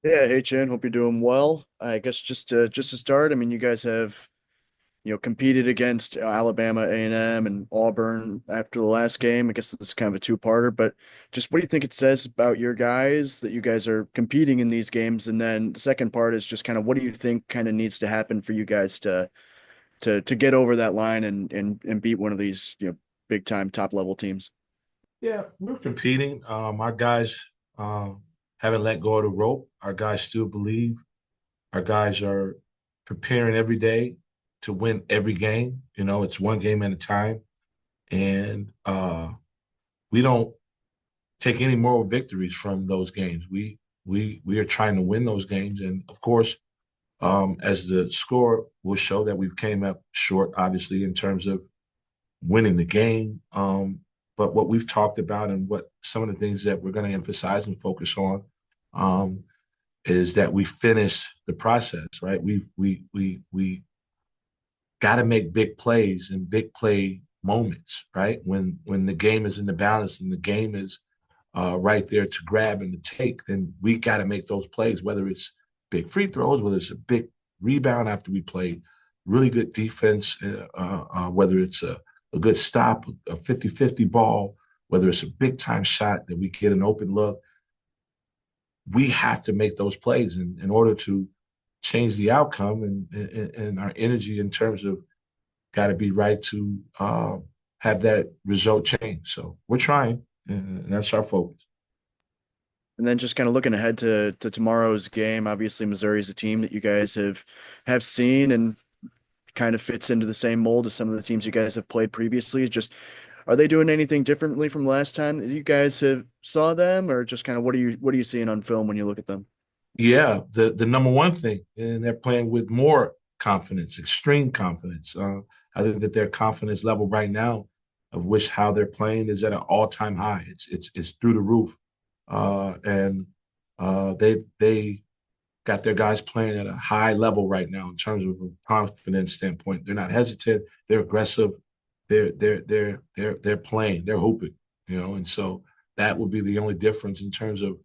Yeah, hey Chan, hope you're doing well. I guess just to start, I mean, you guys have competed against Alabama, A&M, and Auburn after the last game. I guess this is kind of a two-parter, but just what do you think it says about your guys that you guys are competing in these games? And then the second part is just kind of what do you think kind of needs to happen for you guys to get over that line and beat one of these big time top level teams? Yeah, we're competing. Our guys haven't let go of the rope. Our guys still believe. Our guys are preparing every day to win every game. You know, it's one game at a time, and we don't take any moral victories from those games. We are trying to win those games, and of course, as the score will show that we've came up short, obviously, in terms of winning the game. But what we've talked about and what some of the things that we're going to emphasize and focus on um, is that we finish the process, right? We got to make big plays and big play moments, right? When the game is in the balance and the game is right there to grab and to take, then we got to make those plays, whether it's big free throws, whether it's a big rebound after we play really good defense, whether it's a good stop, a 50-50 ball, whether it's a big time shot that we get an open look. We have to make those plays in order to change the outcome and our energy in terms of got to be right to have that result change. So we're trying, and that's our focus. And then just kind of looking ahead to tomorrow's game, obviously Missouri is a team that you guys have seen and kind of fits into the same mold as some of the teams you guys have played previously. Just are they doing anything differently from last time that you guys have saw them, or just kind of what are you seeing on film when you look at them? Yeah, the number one thing, and they're playing with more confidence, extreme confidence. I think that their confidence level right now, of which how they're playing, is at an all time high. It's through the roof, and they got their guys playing at a high level right now in terms of a confidence standpoint. They're not hesitant. They're aggressive. They're playing. They're hooping. You know, and so that would be the only difference in terms of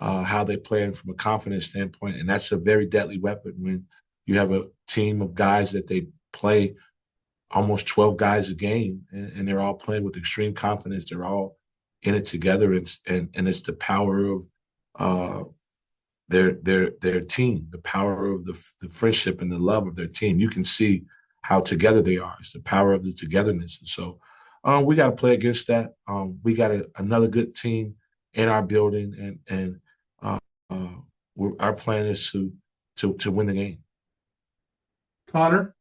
how they play from a confidence standpoint. And that's a very deadly weapon when you have a team of guys that they play almost 12 guys a game and they're all playing with extreme confidence. They're all in it together. And it's the power of uh, their team, the power of the friendship and the love of their team. You can see how together they are. It's the power of the togetherness. And so we got to play against that. We got another good team in our building, and uh, uh, our plan is to win the game. Connor?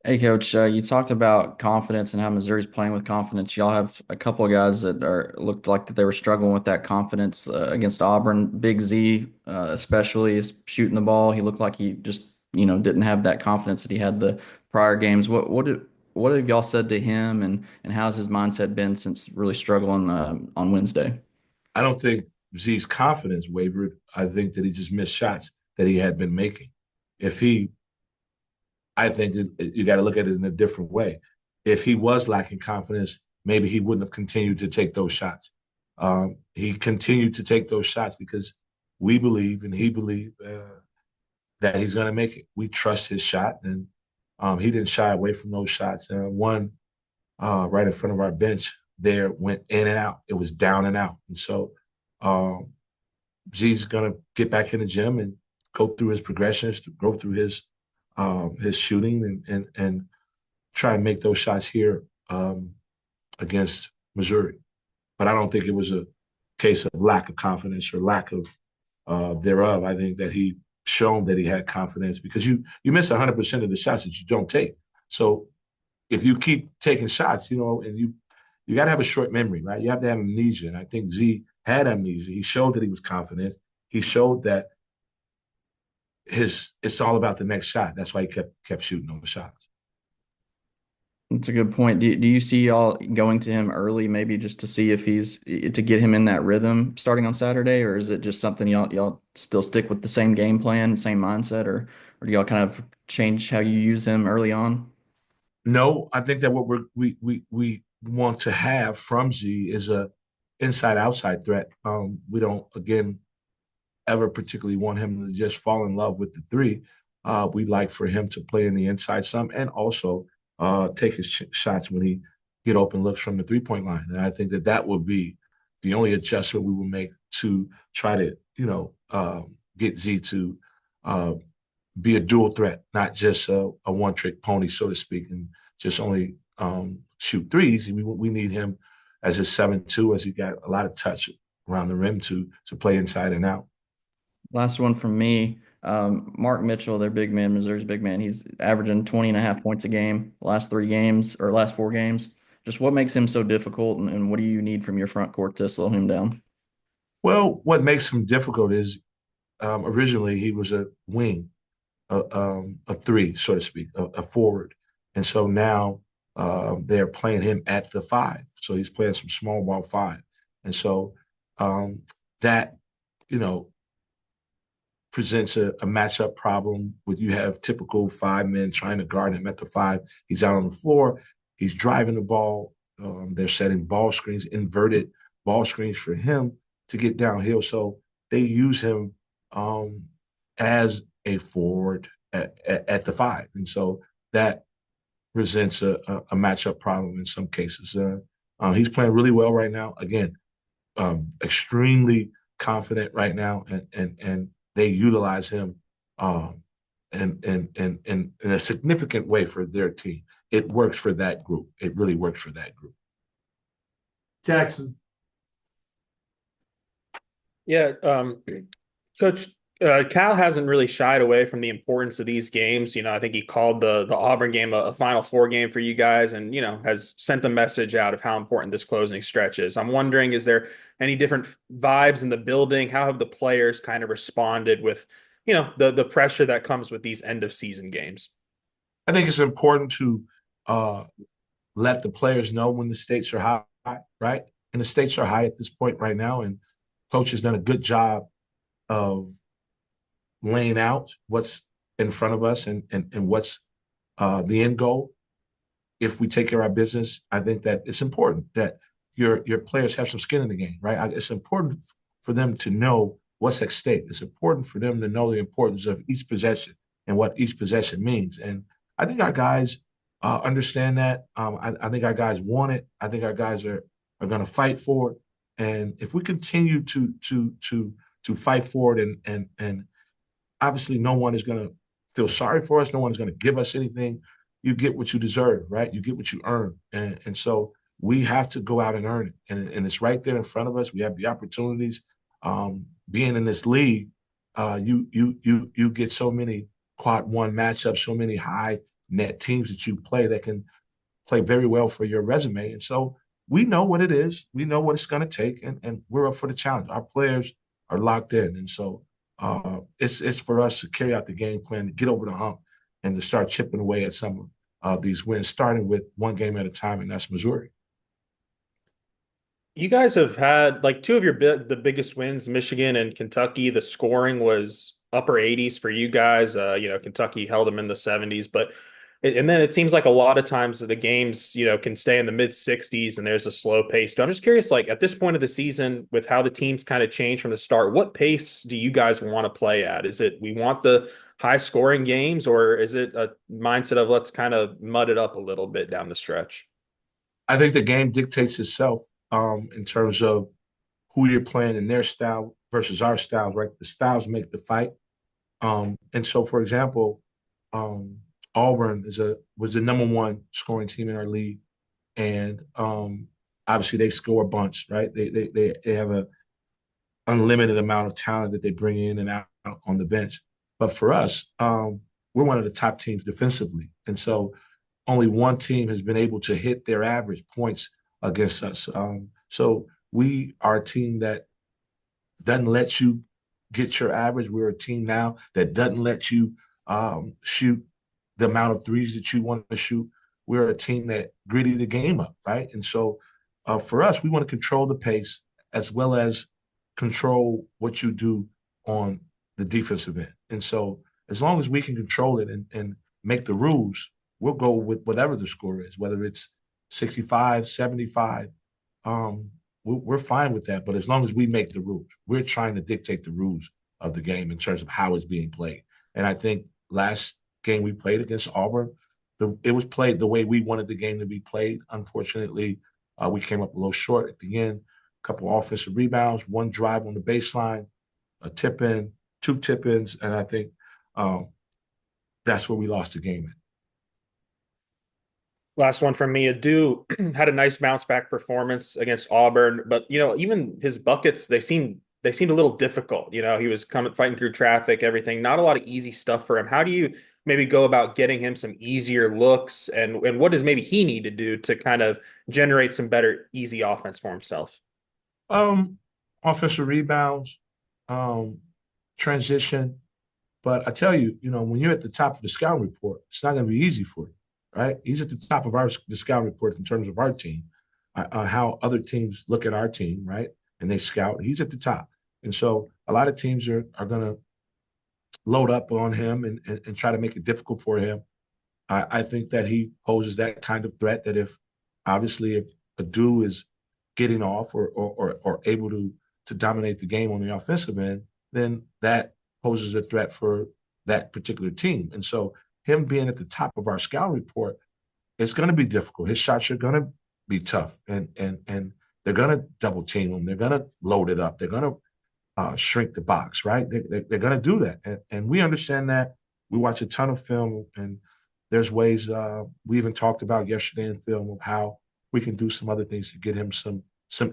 Hey, Coach, you talked about confidence and how Missouri's playing with confidence. Y'all have a couple of guys that are looked like that they were struggling with that confidence against Auburn. Big Z, especially, is shooting the ball. He looked like he just, didn't have that confidence that he had the prior games. What have y'all said to him, and how's his mindset been since really struggling on Wednesday? I don't think Z's confidence wavered. I think that he just missed shots that he had been making. If he I think you got to look at it in a different way. If he was lacking confidence, maybe he wouldn't have continued to take those shots. He continued to take those shots because we believe and he believed that he's going to make it. We trust his shot, and he didn't shy away from those shots. One right in front of our bench there went in and out. It was down and out, and so um, G's going to get back in the gym and go through his progressions, to go through his shooting and try and make those shots here against Missouri. But I don't think it was a case of lack of confidence or lack of thereof. I think that he shown that he had confidence because you miss 100% of the shots that you don't take. So if you keep taking shots, and you got to have a short memory, right? You have to have amnesia, and I think Z had amnesia. He showed that he was confident. He showed that it's all about the next shot. That's why he kept shooting those shots. That's a good point. Do you see y'all going to him early, maybe just to see if he's to get him in that rhythm starting on Saturday, or is it just something y'all still stick with the same game plan, same mindset, or do y'all kind of change how you use him early on? No, I think that what we want to have from Z is a inside outside threat. We don't again. ever particularly want him to just fall in love with the three. We'd like for him to play in the inside some and also take his shots when he get open looks from the 3-point line. And I think that that would be the only adjustment we will make to try to, get Z to uh, be a dual threat, not just a one trick pony, so to speak, and just only shoot threes. We need him as a 7-2, as he got a lot of touch around the rim to play inside and out. Last one from me. Mark Mitchell, their big man, Missouri's big man. He's averaging 20 and a half points a game last 3 games or last 4 games. Just what makes him so difficult, and what do you need from your front court to slow him down? Well, what makes him difficult is originally he was a wing, a three, so to speak, a forward. And so now they're playing him at the five. So he's playing some small ball five. And so that, you know, presents a matchup problem with you have typical 5 men trying to guard him at the five. He's out on the floor. He's driving the ball. They're setting ball screens, inverted ball screens for him to get downhill. So they use him as a forward at the five. And so that presents a matchup problem in some cases. He's playing really well right now. Again, extremely confident right now, and they utilize him in a significant way for their team. It works for that group. It really works for that group. Jackson. Yeah, Coach, Cal hasn't really shied away from the importance of these games. I think he called the Auburn game a Final Four game for you guys, and has sent a message out of how important this closing stretch is. I'm wondering, is there any different vibes in the building? How have the players kind of responded with, the pressure that comes with these end of season games? I think it's important to let the players know when the stakes are high, right? And the stakes are high at this point right now, and Coach has done a good job of laying out what's in front of us and what's the end goal. If we take care of our business, I think that it's important that your players have some skin in the game, right? It's important for them to know what's at stake. It's important for them to know the importance of each possession and what each possession means. And I think our guys understand that. I think our guys want it. I think our guys are going to fight for it. And if we continue to fight for it, and obviously no one is going to feel sorry for us, no one is going to give us anything. You get what you deserve, right? You get what you earn, and so we have to go out and earn it, and it's right there in front of us. We have the opportunities. Being in this league, you get so many quad one matchups, so many high net teams that you play that can play very well for your resume, and so we know what it is. We know what it's going to take, and we're up for the challenge. Our players are locked in, and so it's for us to carry out the game plan, to get over the hump, and to start chipping away at some of these wins, starting with one game at a time, and that's Missouri. You guys have had like two of the biggest wins, Michigan and Kentucky. The scoring was upper 80s for you guys. Kentucky held them in the 70s, but and then it seems like a lot of times the games, can stay in the mid 60s and there's a slow pace. So I'm just curious, like at this point of the season, with how the teams kind of change from the start, what pace do you guys want to play at? Is it we want the high scoring games, or is it a mindset of let's kind of mud it up a little bit down the stretch? I think the game dictates itself in terms of who you're playing in their style versus our styles, right? The styles make the fight. And so, for example, Auburn was the number one scoring team in our league, and obviously they score a bunch, right? They have a unlimited amount of talent that they bring in and out on the bench. But for us, we're one of the top teams defensively, and so only one team has been able to hit their average points against us. So we are a team that doesn't let you get your average. We're a team now that doesn't let you shoot the amount of threes that you want to shoot. We're a team that gritty the game up, right? And so for us, we want to control the pace as well as control what you do on the defensive end. And so as long as we can control it and make the rules, we'll go with whatever the score is, whether it's 65, 75. We're fine with that. But as long as we make the rules, we're trying to dictate the rules of the game in terms of how it's being played. And I think last game we played against Auburn, it was played the way we wanted the game to be played. Unfortunately, we came up a little short at the end. A couple of offensive rebounds, one drive on the baseline, a tip in, two tip ins, and I think that's where we lost the game at. Last one from me. Adu had a nice bounce back performance against Auburn, but even his buckets, they seemed a little difficult. He was coming fighting through traffic, everything. Not a lot of easy stuff for him. How do you maybe go about getting him some easier looks, and what does maybe he need to do to kind of generate some better easy offense for himself? Um, Offensive rebounds, transition. But I tell you, when you're at the top of the scouting report, it's not going to be easy for you, right? He's at the top of the scouting report in terms of our team, how other teams look at our team, right? And they scout. He's at the top. And so a lot of teams are going to load up on him and try to make it difficult for him. I think that he poses that kind of threat that if Adu is getting off or able to dominate the game on the offensive end, then that poses a threat for that particular team. And so him being at the top of our scout report, it's going to be difficult. His shots are going to be tough, and they're going to double team him. They're going to load it up. They're going to shrink the box, right? They're going to do that, and we understand that. We watch a ton of film, and there's ways we even talked about yesterday in film of how we can do some other things to get him some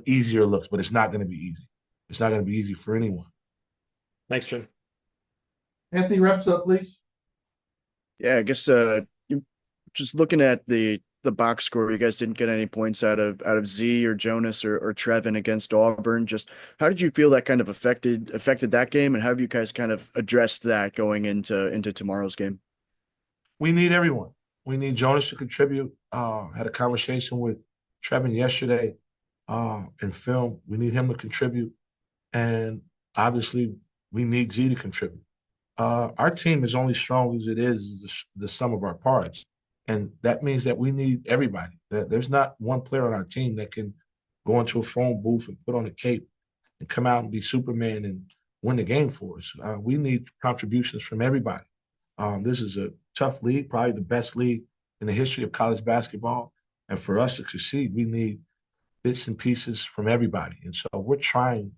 easier looks, but it's not going to be easy. It's not going to be easy for anyone. Thanks, Jim. Anthony, wraps up, please. Yeah, I guess just looking at the box score, you guys didn't get any points out of Z or Jonas or Trevin against Auburn. Just how did you feel that kind of affected that game, and how have you guys kind of addressed that going into tomorrow's game? We need everyone. We need Jonas to contribute. Had a conversation with Trevin yesterday in film. We need him to contribute, and obviously we need Z to contribute. Our team is only strong as it is the sum of our parts. And that means that we need everybody. There's not one player on our team that can go into a phone booth and put on a cape and come out and be Superman and win the game for us. We need contributions from everybody. This is a tough league, probably the best league in the history of college basketball. And for us to succeed, we need bits and pieces from everybody. And so we're trying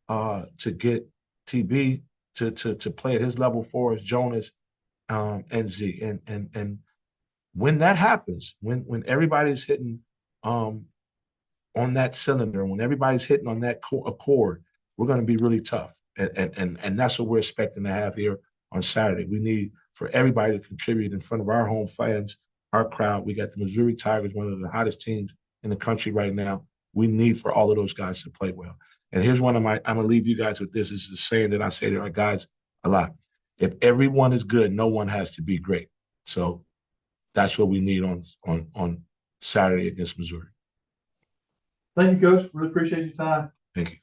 to get TB to play at his level for us, Jonas and Z. And when that happens, when everybody's hitting on that cylinder, when everybody's hitting on that chord, we're going to be really tough. And that's what we're expecting to have here on Saturday. We need for everybody to contribute in front of our home fans, our crowd. We got the Missouri Tigers, one of the hottest teams in the country right now. We need for all of those guys to play well. And here's one of I'm going to leave you guys with this. This is a saying that I say to our guys a lot. If everyone is good, no one has to be great. So that's what we need on Saturday against Missouri. Thank you, Coach. Really appreciate your time. Thank you.